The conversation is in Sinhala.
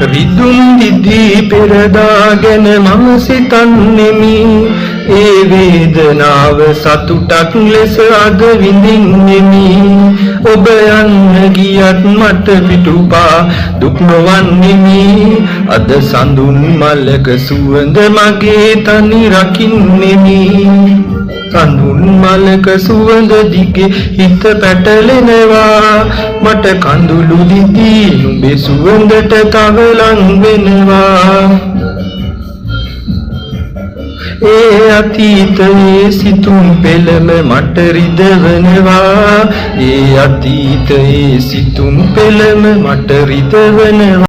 රිදුම් දිදී පෙරදාගෙන මම සිතන්නෙමි ඒ වේදනාව සතුටක් ලෙස අද විඳින්නෙමි ඔබ යන්න ගියත් මට පිටුපා දුක් නොවන්නෙමි අද සඳුන් මලක සුවඳ මගේ තනි රකින්නෙමි සඳුන් මලක සුවඳ දිගේ හිත පැටලෙනවා මට කඳුළු දිදී නුඹේ සුවඳට තව ලං වෙනවා ඒ අතීතයේ සිතුම් පෙළම මට රිදවනවා ඒ අතීතයේ සිතුම් පෙළම මට රිදවනවා